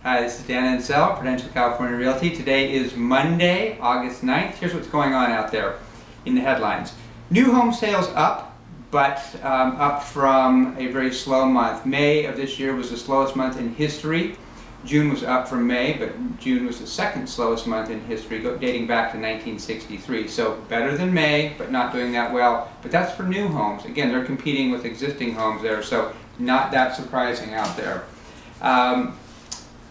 Hi, this is Dan Ansel, Prudential California Realty. Today is Monday, August 9th. Here's what's going on out there in the headlines. New home sales up, but up from a very slow month. May of this year was the slowest month in history. June was up from May, but June was the second slowest month in history, dating back to 1963. So better than May, but not doing that well. But that's for new homes. Again, they're competing with existing homes there, so not that surprising out there.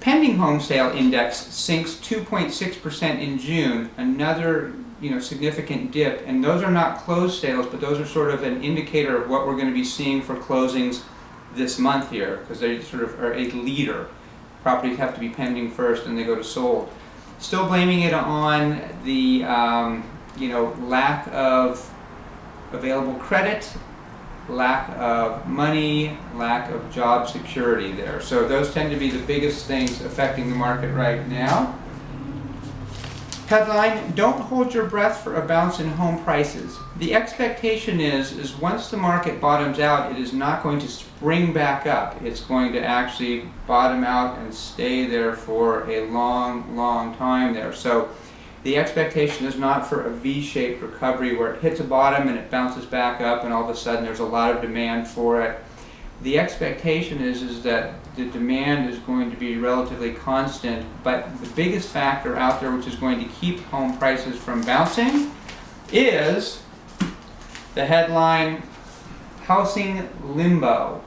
Pending home sale index sinks 2.6% in June, another significant dip, and those are not closed sales, but those are sort of an indicator of what we're going to be seeing for closings this month here, because they sort of are a leader. Properties have to be pending first and they go to sold. Still blaming it on the lack of available credit, lack of money, lack of job security there. So those tend to be the biggest things affecting the market right now. Headline, don't hold your breath for a bounce in home prices. The expectation is once the market bottoms out, it is not going to spring back up. It's going to actually bottom out and stay there for a long, long time there. So the expectation is not for a V-shaped recovery where it hits a bottom and it bounces back up and all of a sudden there's a lot of demand for it. The expectation is that the demand is going to be relatively constant, but the biggest factor out there which is going to keep home prices from bouncing is the headline, housing limbo.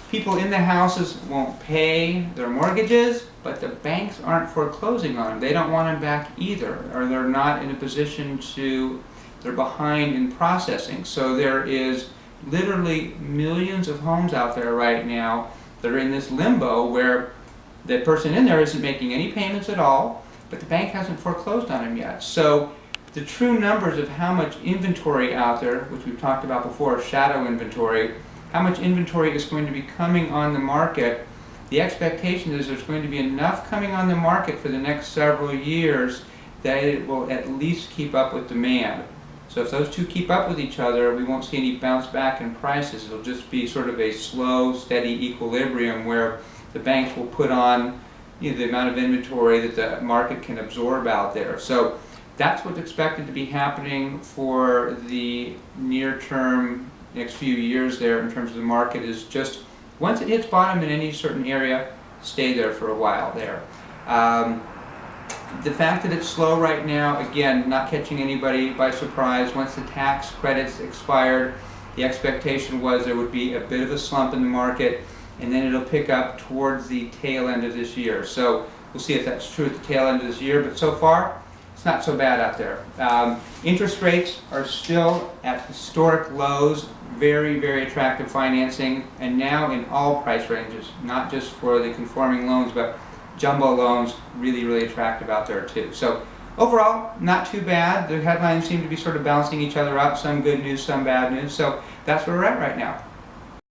People in the houses won't pay their mortgages, but the banks aren't foreclosing on them. They don't want them back either, or they're not in a position to, they're behind in processing. So there is literally millions of homes out there right now that are in this limbo where the person in there isn't making any payments at all, but the bank hasn't foreclosed on them yet. So the true numbers of how much inventory out there, which we've talked about before, shadow inventory, how much inventory is going to be coming on the market, the expectation is there's going to be enough coming on the market for the next several years that it will at least keep up with demand. So if those two keep up with each other, we won't see any bounce back in prices. It'll just be sort of a slow, steady equilibrium where the banks will put on the amount of inventory that the market can absorb out there. So that's what's expected to be happening for the near term, next few years there in terms of the market, is just once it hits bottom in any certain area, stay there for a while there. The fact that it's slow right now, again, not catching anybody by surprise. Once the tax credits expired, the expectation was there would be a bit of a slump in the market, and then it'll pick up towards the tail end of this year. So we'll see if that's true at the tail end of this year, but so far, it's not so bad out there. Interest rates are still at historic lows, very, very attractive financing, and now in all price ranges, not just for the conforming loans, but jumbo loans, really, really attractive out there too. So overall, not too bad. The headlines seem to be sort of bouncing each other up, some good news, some bad news. So that's where we're at right now.